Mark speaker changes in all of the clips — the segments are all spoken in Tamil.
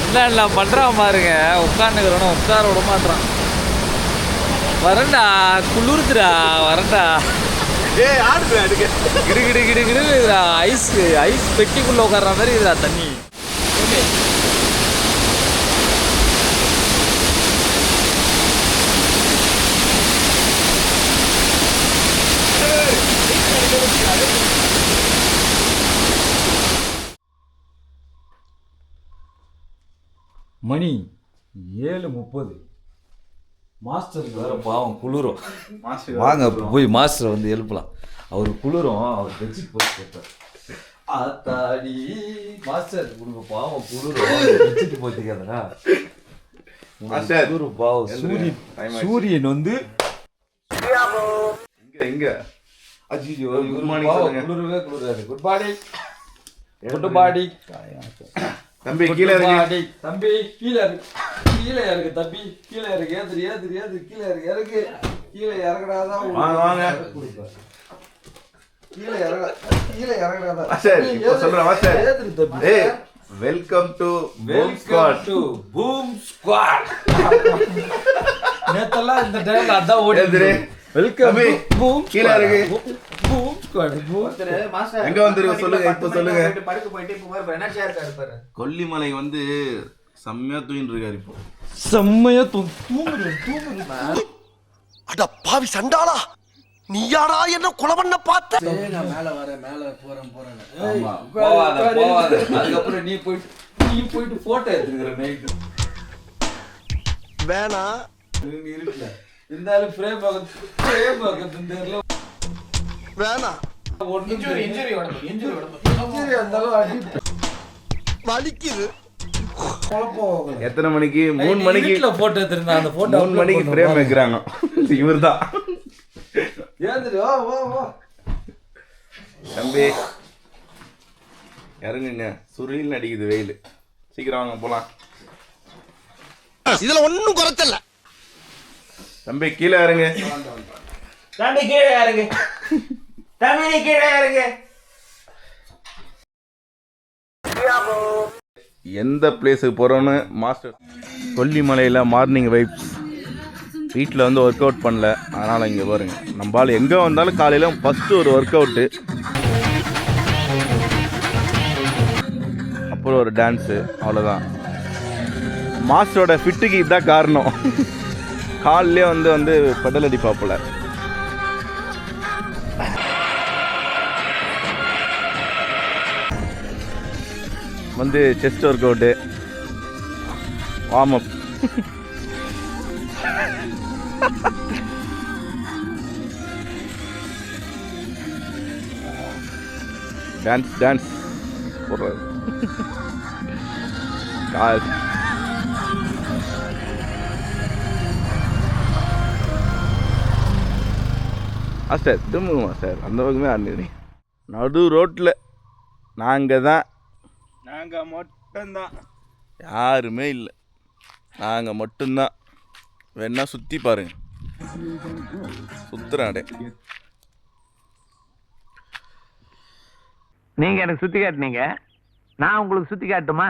Speaker 1: என்ன பண்ணுறான் பாருங்க, உட்காந்துக்கிறோன்னு உட்கார விட மாட்டான். வரண்டா, குளிருதுடா, வரண்டா. கிடு கிடு கிடு கிடுடா, ஐஸ் பெட்டிக்குள்ளே உட்கார்ற மாதிரி இதுடா தண்ணி. ஓகே, மணி 7:30. மாஸ்டருக்கு வேற பாவம் குளிரும். வாங்க போய் மாஸ்டரை வந்து எழுப்பலாம். அவர் குளிரும், அவர் பெட்ஷீட் போட்டு கேட்டார். ஆத்தாடி மாஸ்டர் கொடுங்க, பாவம் குளிரும், பெட்ஷீட் போட்டு கேட்டா குளிரும் பாவம். சூரியன் வந்து
Speaker 2: எங்க
Speaker 1: குளிரவே குளிராது. குட் மார்னிங், குட் மார்னிங்
Speaker 2: தம்பி. கீழே இருக்கு
Speaker 1: தம்பி, கீழே இருக்கு, கீழே இருக்கு தம்பி, கீழே இருக்கு. ஏது ஏது ஏது கீழே இருக்கு, இறக்கு கீழே இறங்குறாதான்.
Speaker 2: வாங்க வாங்க,
Speaker 1: கீழே இறங்க, கீழே இறங்குறாதான்.
Speaker 2: சரி இப்போ சொல்றேன் மாஸ்டர். ஏய், வெல்கம் டு பூம் ஸ்குவாட்.
Speaker 1: நேத்தெல்லாம் இந்த டைம்ல அதான் ஓடிடுது. வெல்கம் பூம்
Speaker 2: கீழே இருக்கு
Speaker 1: பூம் ஸ்குவாட்.
Speaker 2: எங்க வந்துருக்கு சொல்லுங்க, இப்போ சொல்லுங்க.
Speaker 3: படுக்க போயிட்டு இப்போ பாரு எனர்ஜியா இருக்காரு பாரு.
Speaker 2: கொல்லிமலை வந்து செம்மையா தூங்கிட்டு இருக்காரு. இப்போ
Speaker 1: செம்மையா தூங்குறேன்.
Speaker 4: அட பாவி சண்டாளா, நீயாடா என்ன கொலை பண்ண பார்த்த?
Speaker 3: நான் மேல வரேன், மேல போறேன்.
Speaker 1: ஆமா, போவாத. அதுக்கப்புறம் நீ போயிட்டு போட்டோ எடுத்துக்கிற நைட்டு.
Speaker 4: வேணா
Speaker 1: இருக்குல்ல, இருந்தாலும் ஃப்ரேம் ஆகுது.
Speaker 4: வேணா
Speaker 3: இன்ஜுரி
Speaker 1: இருந்தாலும் அடி
Speaker 4: வலிக்குது.
Speaker 2: எத்தனை மணிக்கு? 3 மணிக்கு
Speaker 1: போட்டோ எடுத்திருந்தேன். அந்த போட்டோ
Speaker 2: 3 மணிக்கு பிரேம் வைக்கிறாங்க. இவர்தான்
Speaker 1: ஏந்திரி, வா வா வா
Speaker 2: தம்பி. இறங்குங்க, சுருளில் அடிக்குது வெயில். சீக்கிரம் வாங்க போலாம்.
Speaker 4: இதுல ஒன்னும் குறைச்சல.
Speaker 2: தம்பி கீழே இறங்க.
Speaker 3: தம்பி கீழே இறங்கு, தம்பி கீழே இறங்கு.
Speaker 2: எந்த பிளேஸுக்கு போகிறோன்னு மாஸ்டர். கொல்லிமலையில் மார்னிங் வைப்ஸ். வீட்டில் வந்து ஒர்க் அவுட் பண்ணல, அதனால் இங்கே பாருங்கள். நம்மளால் எங்கே வந்தாலும் காலையில் ஃபஸ்ட்டு ஒரு ஒர்க் அவுட்டு, அப்புறம் ஒரு டான்ஸு, அவ்வளோதான். மாஸ்டரோட ஃபிட்டுக்கு இதுதான் காரணம். காலிலே வந்து பெடல் அடி பார்ப்பல. வந்து chest work out, warm up. Dance போடுறாரு. மாஸ்டர் திரும்புங்க மாஸ்டர், அந்த பக்கமே ஆடுனீங்க. நடு ரோட்டில் நாங்கள் மட்டும்தான், யாருமே இல்லை, நாங்கள் மட்டும்தான். வேணா சுற்றி பாருங்க, சுற்றுறாடே.
Speaker 3: நீங்க எனக்கு சுத்தி காட்டுனீங்க, நான் உங்களுக்கு சுத்தி காட்டுமா?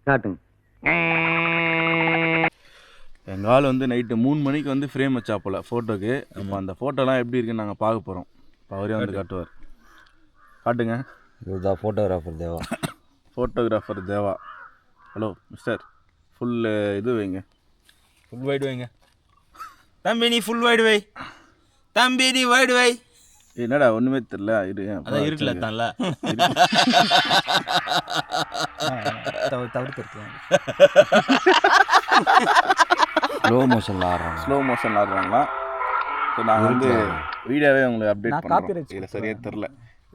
Speaker 3: காட்டுங்க.
Speaker 2: எங்கள் ஆள் வந்து நைட்டு 3 மணிக்கு வந்து ஃப்ரேம் வச்சா போல் ஃபோட்டோக்கு. இப்போ அந்த ஃபோட்டோலாம் எப்படி இருக்குன்னு நாங்கள் பார்க்க போகிறோம். இப்போ அவரே வந்து காட்டுவார். காட்டுங்க.
Speaker 1: இதுதான் ஃபோட்டோகிராஃபர் தேவா.
Speaker 2: ஃபோட்டோகிராஃபர் தேவா. ஹலோ மிஸ்டர், ஃபுல் இது வைங்க,
Speaker 1: ஃபுல் வைடு வைங்க.
Speaker 3: தம்பி நீ ஃபுல் வைடு வை, தம்பி நீ வைடு வை.
Speaker 2: என்னடா ஒன்றுமே தெரியல. இது
Speaker 3: அதான் இருக்குல்ல தான்ல
Speaker 1: ஸ்லோ மோஷனில்
Speaker 2: ஆடுறாங்களா? ஸோ நான் வந்து வீடியோவே உங்களுக்கு அப்டேட் பண்ணுறேன். இதில் சரியாக தெரில.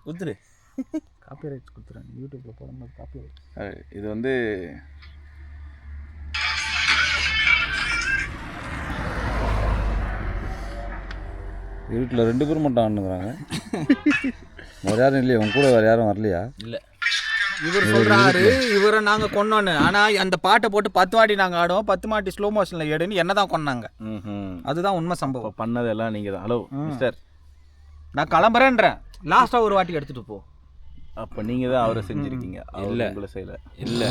Speaker 3: கொடுத்துரு, காப்பி ரைட்ஸ் கொடுத்துறேன். யூடியூப்பில் போடும்போது காப்பி ரைட்ஸ்.
Speaker 2: இது வந்து
Speaker 1: வீட்டில் 2 பேர் மட்டும் ஆடுனுங்கிறாங்க. வேறு யாரும் இல்லையா? உங்க கூட வேறு யாரும் வரலையா?
Speaker 3: இல்லை, இவர் சொல்றாரு இவரை நாங்க கொன்னோன்னு. ஆனா அந்த பாட்டை போட்டு 10 வாட்டி நாங்க ஆடுவோம், 10 வாட்டி ஸ்லோ மோஷன்ல எடுன்னு என்னதான் கொன்னாங்க. அதுதான் உண்மை சம்பவம்.
Speaker 2: பண்ணதெல்லாம் நீங்க தான். ஹலோ மிஸ்டர்,
Speaker 3: நான் கிளம்புறேன்றேன். லாஸ்டா ஒரு வாட்டி எடுத்துட்டு போ.
Speaker 2: அப்ப நீங்க தான் அவரை செஞ்சிருக்கீங்க. இல்ல உங்களை செய்யல.
Speaker 3: இல்ல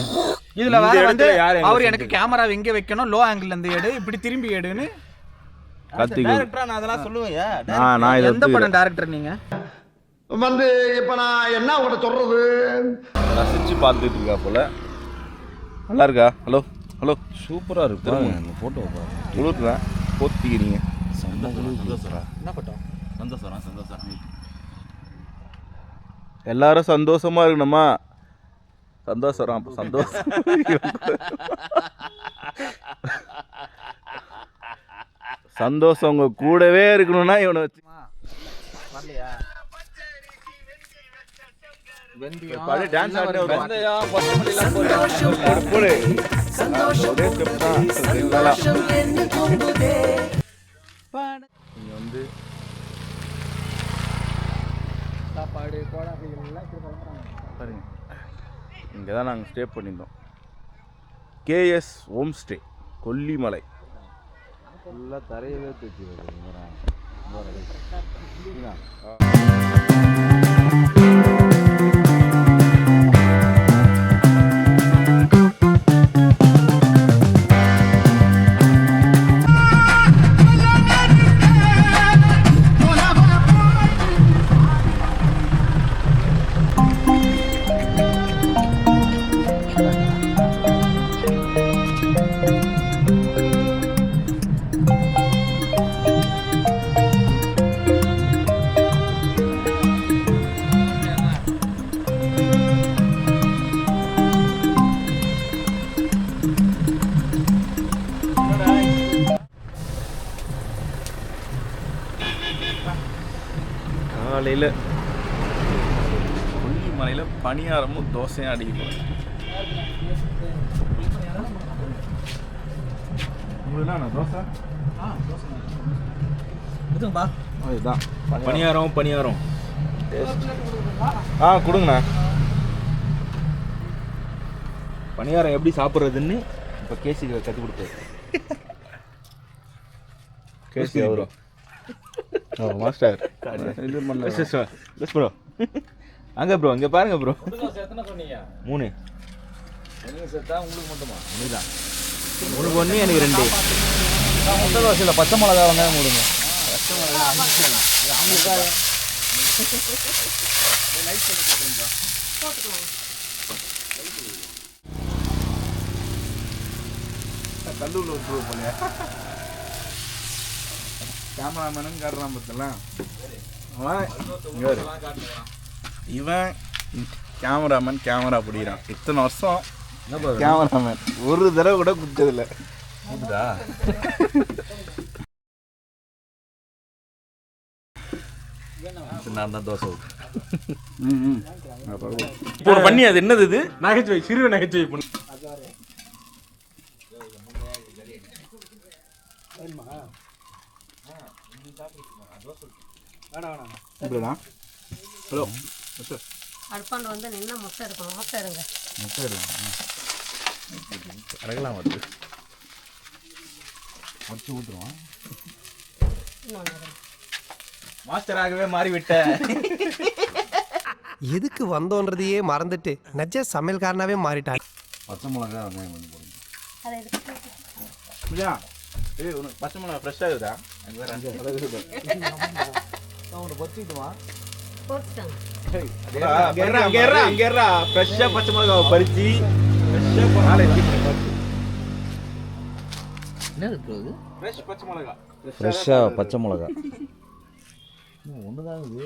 Speaker 3: இதுல
Speaker 2: இந்த
Speaker 3: வேற வந்து
Speaker 2: இடத்துல யார் எங்க
Speaker 3: அவர் எனக்கு கேமரா எங்க வைக்கணும், லோ ஆங்கிள் இருந்து எடு, இப்படி திரும்பி எடுன்னு.
Speaker 2: கத்திக்கு
Speaker 5: டைரக்டரா நான் அதெல்லாம் சொல்லுவேன்.
Speaker 2: நான் இதை
Speaker 3: எந்த படம் டைரக்டர் நீங்க?
Speaker 4: வந்து இப்ப நான் என்ன உங்கள்கிட்ட சொல்றது?
Speaker 2: ரசிச்சு பார்த்துட்டு இருக்கா போல. நல்லா இருக்கா? ஹலோ ஹலோ,
Speaker 1: சூப்பராக இருக்கு பாருங்க இந்த ஃபோட்டோ பாருங்க.
Speaker 2: குளிர்றா போத்திக்கிறீங்க.
Speaker 3: என்ன படம்?
Speaker 5: சந்தோஷம்.
Speaker 2: எல்லாரும் சந்தோஷமா இருக்கணுமா? சந்தோஷம் சந்தோஷம். சந்தோஷம் உங்க கூடவே இருக்கணும்னா இவனை வச்சு
Speaker 3: வரலையா? வெந்தயம்
Speaker 2: அப்படியே டான்ஸ் ஆடினே வருவான்.
Speaker 3: வெந்தயம் கொத்தமல்லிலாம் போடு.
Speaker 2: போடு. ஒரே step தான். நல்லா. நீங்க வந்து
Speaker 3: சாப்பாடு கோடாரிகள் எல்லாம் இப்படி கிளம்புறாங்க.
Speaker 2: பாருங்க, இங்கே தான் நாங்கள் ஸ்டே பண்ணியிருந்தோம். KS home stay Kollimalai.
Speaker 1: ஃபுல்லாக தரையவே தூக்கி
Speaker 2: காலையில் கொல்லிமலையில் பணியாரமும் தோசையும் அடிக்க போகிறேன். உங்களுக்கு தோசை
Speaker 3: இதுங்கப்பா.
Speaker 2: இதுதான் பணியாரம் டேஸ்ட். கொடுங்கண்ணா.
Speaker 5: பணியாரம் எப்படி சாப்பிட்றதுன்னு இப்போ கேசிக்கு கற்றுக் கொடுத்தாரு.
Speaker 2: கேசி அவரு மாஸ்டர் இது பண்ணல.
Speaker 5: ப்ரோ அங்கே ப்ரோ இங்கே பாருங்க ப்ரோ.
Speaker 3: எத்தனை சொன்னீங்க?
Speaker 5: 3.
Speaker 3: எனக்கு சேர்த்தா உங்களுக்கு மட்டுமா?
Speaker 5: இதுதான் உனக்கு 1 எனக்கு 2.
Speaker 3: முட்டை தோசையில் பச்சை மிளகா வெங்காயம் போடுங்க.
Speaker 2: கல்லூரில் ப்ரூவ் பண்ணியா? கேமராமேனும் காட்டுறான் பார்த்தலாம். இவன் கேமராமேன் கேமரா பிடிக்கிறான். இத்தனை வருஷம் கேமராமேன் ஒரு தடவை கூட குடிச்சதில்லை.
Speaker 1: நான் தான் தோசை
Speaker 5: இப்போ பண்ணி அது என்னது இது? நகைச்சுவை, சிறு நகைச்சுவை பண்ணி.
Speaker 2: ஹலோ
Speaker 6: அடுப்பாண்டு வந்து நின்று முட்டை இருக்கணும். முட்டை இருங்க.
Speaker 2: இறங்கலாம் வருது.
Speaker 6: இன்னொன்று இருங்க.
Speaker 5: மாஸ்டராகவே மாறிவிட்ட.
Speaker 4: எதுக்கு வந்தோன்றதையே மறந்துட்டு நஜ சமையல்காரனாவே மாறிட்டான்.
Speaker 1: பச்சை மிளகா வெங்காயம் பண்ணி போடுங்க.
Speaker 6: அதை எடுத்து
Speaker 2: புரியா? ஏய் உனக்கு பச்சை மிளகா ஃப்ரெஷ்ஷாக இருக்குதா?
Speaker 3: அவனை பொறிச்சிக்கிட்டுமா?
Speaker 6: போட்டுட்டாங்க.
Speaker 5: ஃப்ரெஷ்ஷாக பச்சை மிளகாவை பறிச்சு
Speaker 3: என்னது ப்ரோ இது?
Speaker 2: ஃப்ரெஷ் பச்சை மிளகா.
Speaker 1: ஃப்ரெஷ்ஷாக பச்சை மிளகா ஒன்று தான் இது.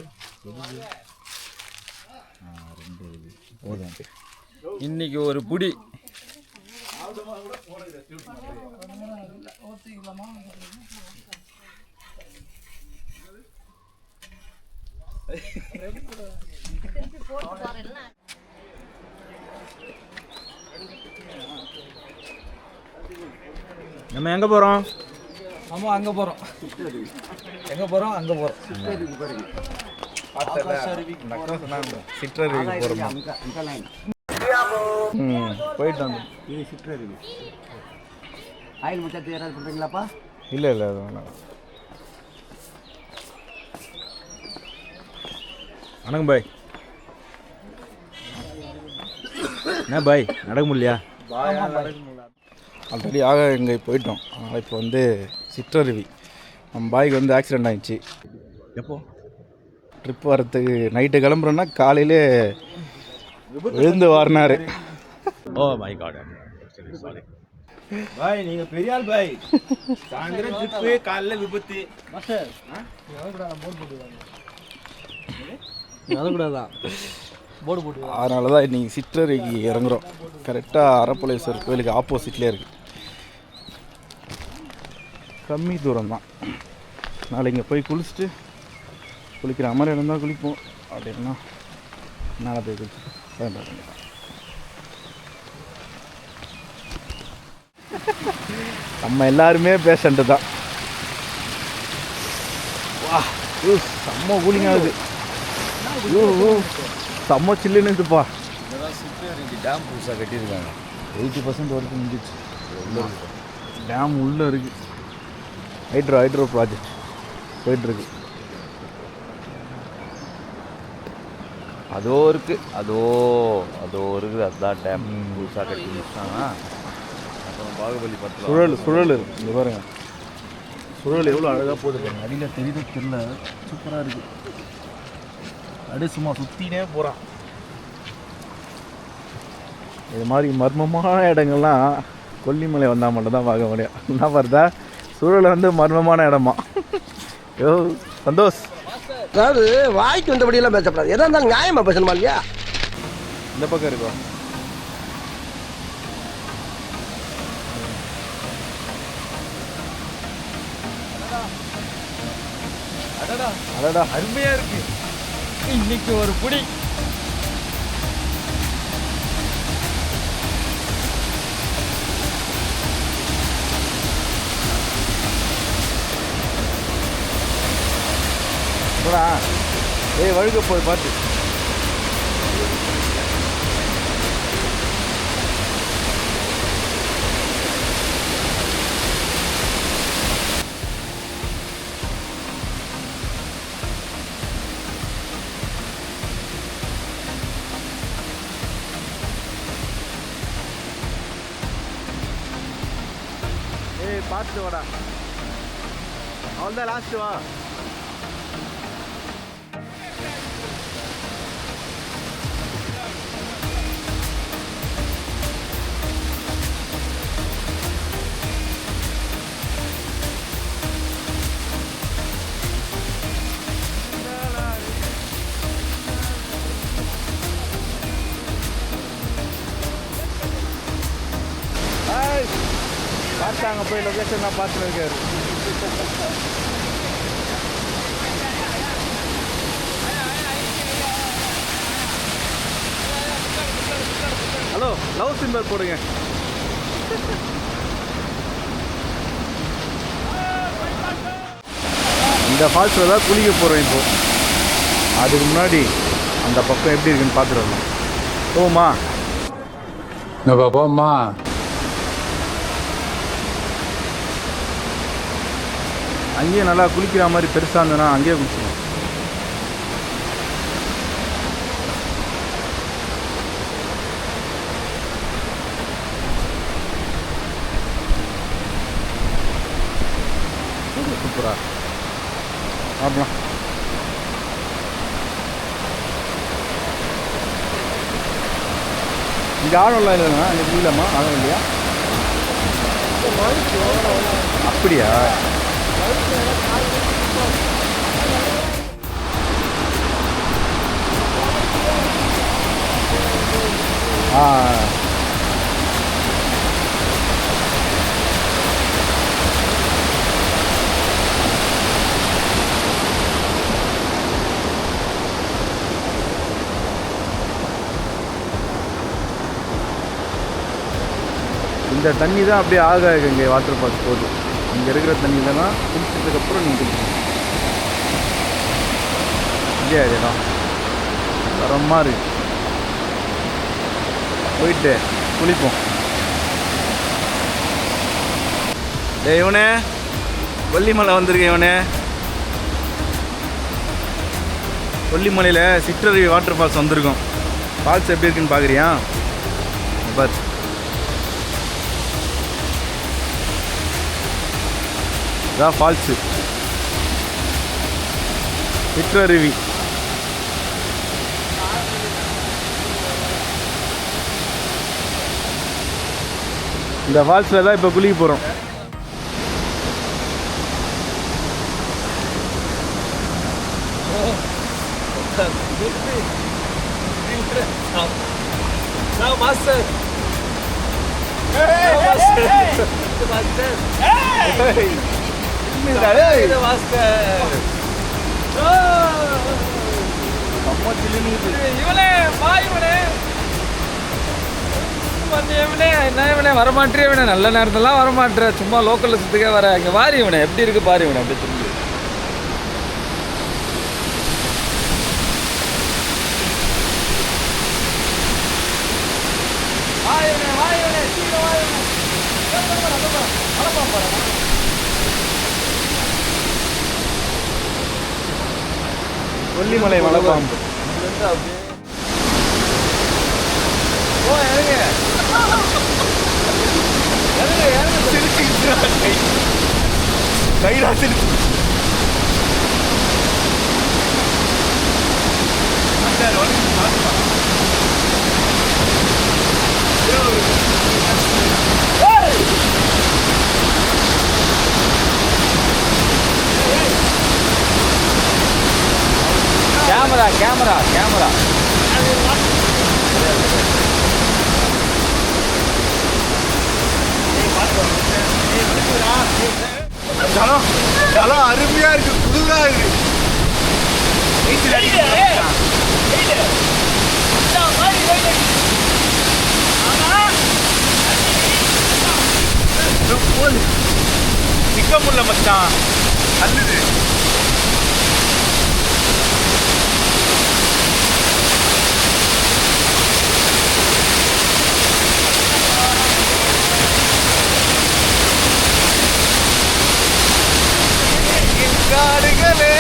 Speaker 1: போதும்.
Speaker 3: இன்னைக்கு ஒரு புடி.
Speaker 5: நம்ம எங்கே போகிறோம்?
Speaker 3: நம்ம அங்கே போகிறோம். எங்கே போகிறோம்? அங்கே போகிறோம்.
Speaker 2: சிற்றறிவுக்கு போகிறோமா? போயிட்டு வந்து
Speaker 7: இது சிற்றறிவு. ஆயில் முச்சத்து யாராவது பண்ணுறீங்களாப்பா?
Speaker 2: இல்லை அது வேணாம்.
Speaker 5: வணக்கம் பாய். என்ன பாய் நடக்க முடியலையா?
Speaker 2: ஆல்ரெடி இங்கே போயிட்டோம். அதனால் இப்போ வந்து சிற்றருவி நம்ம பாய்க்கு வந்து ஆக்சிடெண்ட் ஆகிடுச்சு.
Speaker 5: எப்போ
Speaker 2: ட்ரிப் வரத்துக்கு நைட்டு கிளம்புறோன்னா காலையிலே விழுந்து வாரினார்.
Speaker 5: ஓ மை காட், சாரி பாய், நீங்கள் பெரிய ஆள் பாய். சாயந்தரம் ட்ரிப்பு, காலையில் விபத்து.
Speaker 2: அதனால தான் இன்றைக்கி சிற்றருவிக்கு இறங்குறோம். கரெக்டாக அரப்பளேஸ்வரர் கோயிலுக்கு ஆப்போசிட்லேயே இருக்குது. கம்மி தூரம் தான். நாளை இங்கே போய் குளிச்சுட்டு குளிக்கிற மாதிரி இருந்தால் குளிப்போம். அப்படின்னா மேலே போய் குளிச்சுட்டு வேண்டாம். நம்ம எல்லாருமே பேஷண்ட்டு தான். வா செம்ம கூலிங் ஆகுது. செம்ம சில்லுன்னு இருக்குப்பா.
Speaker 1: இதெல்லாம் சிற்றருவி டேம் புதுசாக கட்டியிருக்காங்க. 80% வரைக்கும் முடிஞ்சிச்சு.
Speaker 2: டேம் உள்ளே இருக்குது. ஹைட்ரோ ப்ராஜெக்ட் போயிட்டுருக்கு.
Speaker 1: அதோ இருக்குது, அதோ இருக்குது. அதுதான் டேம் புதுசாக கட்டி முடிச்சாங்க. அப்புறம் பாகுபலி படத்தில்
Speaker 2: சுழல் இருக்குது. இங்கே பாருங்க, சுழல் எவ்வளோ அழகாக போகுது பாருங்க. அடியில் தெரியுது தெரியல, சூப்பராக இருக்குது. அப்படியே சும்மா சுற்றினே போகிறான். இது மாதிரி மர்மமான இடங்கள்லாம் கொல்லிமலை வந்தால் மட்டும்தான் பார்க்க முடியும். என்ன பார்த்தா சூழல் வந்து மர்மமான இடமா. யோ சந்தோஷ்,
Speaker 4: அதாவது வாய்க்கு வந்தபடியெல்லாம் பேசப்படாது. எதா இருந்தாலும் நியாயமா பேசணுமா இல்லையா?
Speaker 2: இந்த பக்கம் இருக்கா? அடடா
Speaker 3: அருமையா இருக்கு. இன்னைக்கு ஒரு புடி.
Speaker 2: வழுக்க போய் பார்த்து பார்த்து வாடா. அவ்வளோதான் லாஸ்ட்டு வா. பார்த்தாங்க போய் லொக்கேஷன் தான் பார்த்துன்னு இருக்காரு. ஹலோ, லவ் சிம்பல் போடுங்க. இந்த ஃபால்ஸில் தான் குளிக்க போகிறோம் இப்போ. அதுக்கு முன்னாடி அந்த பக்கம் எப்படி இருக்குன்னு பார்த்துட்டு வரணும். போமா
Speaker 8: போம்மா.
Speaker 2: அங்கேயே நல்லா குளிக்கிற மாதிரி பெருசாக இருந்ததுன்னா அங்கேயே குளிச்சிடும். சூப்பரா பார்க்கலாம். இங்கே ஆழம்லாம் இல்லைண்ணா, இங்கே இல்லைம்மா ஆழம் இல்லையா? அப்படியா? இந்த தண்ணி தான் அப்படியே ஆகாது. இங்கே வாட்டர் பார்க் போகுது. இங்கே இருக்கிற தண்ணியில் தான் குளிச்சதுக்கப்புறம் நீங்கள் குளிக்கணும். இல்லையா இதெல்லாம் தரமாக இருக்கு. போயிட்டு குளிப்போம். இவனே கொல்லிமலை வந்திருக்கேன். இவனே கொல்லிமலையில் சிற்றருவி வாட்டர் ஃபால்ஸ் வந்திருக்கோம். ஃபால்ஸ் எப்படி இருக்குன்னு பார்க்குறியா? பார் இதான் ஃபால்ஸு சிற்றருவி. இந்த ஃபால்ஸில் தான் இப்போ குளிக்க போகிறோம்.
Speaker 1: மாஸ்டர் என்ன வரமாட்டே இவனே, நல்ல நேரத்தெல்லாம் வரமாட்டேற, சும்மா லோக்கல்ல சுத்துக்கே வர. இங்க வாரி இவனை எப்படி இருக்கு பாரு, இவனை அப்படி சொல்லி.
Speaker 2: கொல்லிமலை மலைப்பாம்பு. கைடா சிரிச்சு
Speaker 1: கேமரா கேமரா கேமரா
Speaker 2: தலம் அருமையா இருக்கு, குளிரா இருக்கு. நிக்க முடியல மச்சான், அல்லது காடுகளே.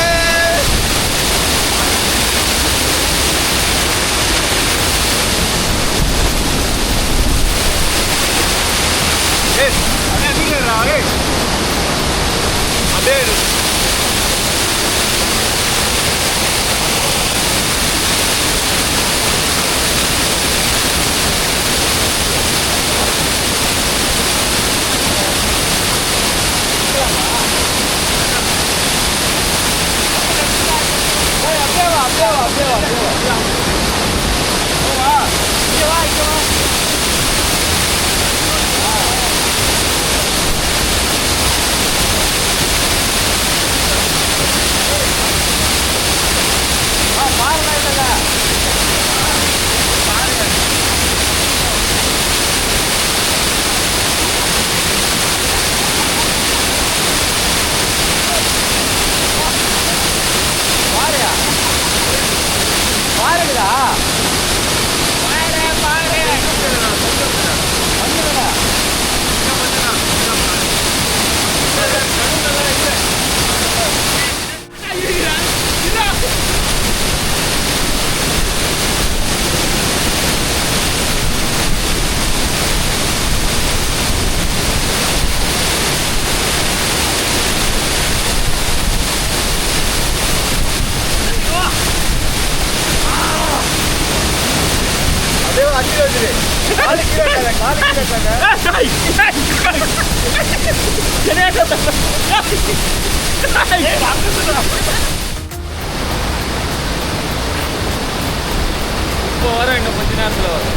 Speaker 1: இப்போ வர இன்னும் கொஞ்ச நேரத்தில் வரும்.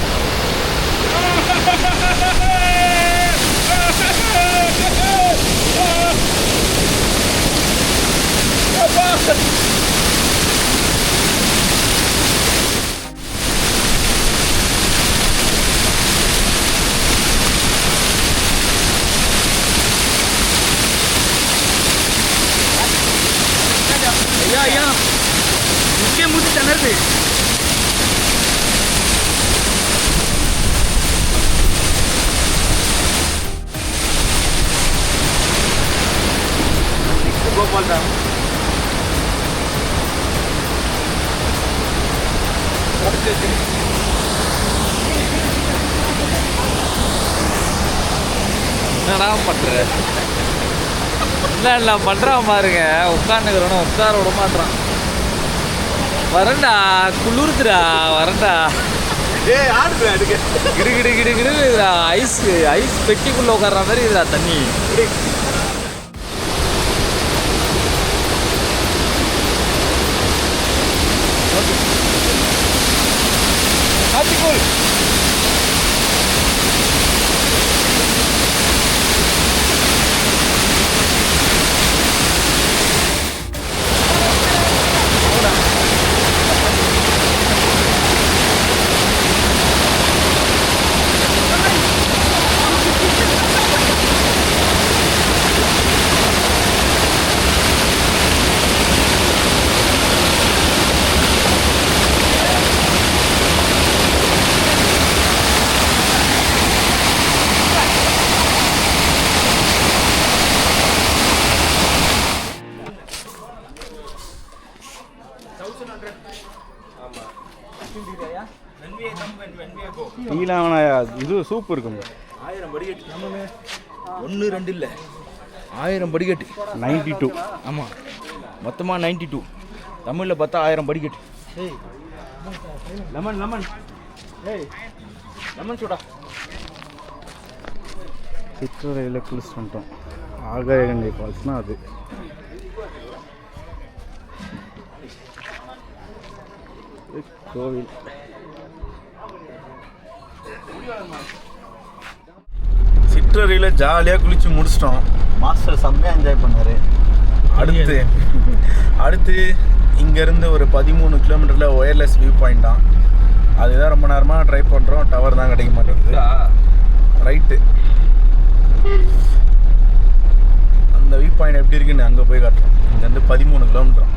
Speaker 1: ஐயா ஐயா முக்கிய மூச்சு திணறுது. கோபால் தான் என்னடா பண்ற? என்ன பண்ணுறான் பாருங்க, உட்காந்துக்கிறோன்னு உட்கார விட மாட்டான். வரண்டா, குளிர்துடா, வரண்டா.
Speaker 5: ஏய் ஆடுறா அதுக்கு.
Speaker 1: கிடு கிடு கிடு கிடுடா, ஐஸ் பெட்டிக்குள்ளே உட்கார்ற மாதிரி இதுடா தண்ணி.
Speaker 2: டீலாம் வேணாயா, இது சூப் இருக்குங்க.
Speaker 5: 1000 படிக்கட்டு. 1 2 இல்லை, 1000 படிக்கட்டு.
Speaker 2: 92.
Speaker 5: ஆமாம், மொத்தமாக 92. தமிழில் பார்த்தா 1000 படிக்கட்டு. ஏய் லெமன் லெமன், ஏய் லெமன் சூடா.
Speaker 2: சிற்றறையில் குளிச்சு வந்துட்டோம். ஆகாயகங்கை ஃபால்ஸ்னால் அது. கோவில். சிற்றறையில் ஜாலியாக குளிச்சு முடிச்சிட்டோம்.
Speaker 3: மாஸ்டர் செம்மையாக என்ஜாய் பண்ணார்.
Speaker 2: அடுத்து இங்கேருந்து ஒரு 13 கிலோமீட்டரில் ஒயர்லெஸ் வியூ பாயிண்ட் தான். அதுதான் ரொம்ப நேரமாக ட்ரை பண்ணுறோம், டவர் தான் கிடைக்க மாட்டேங்குது. ரைட்டு, அந்த வியூ பாயிண்ட் எப்படி இருக்குன்னு அங்கே போய் காட்டுறோம். இங்கேருந்து 13 கிலோமீட்டர்.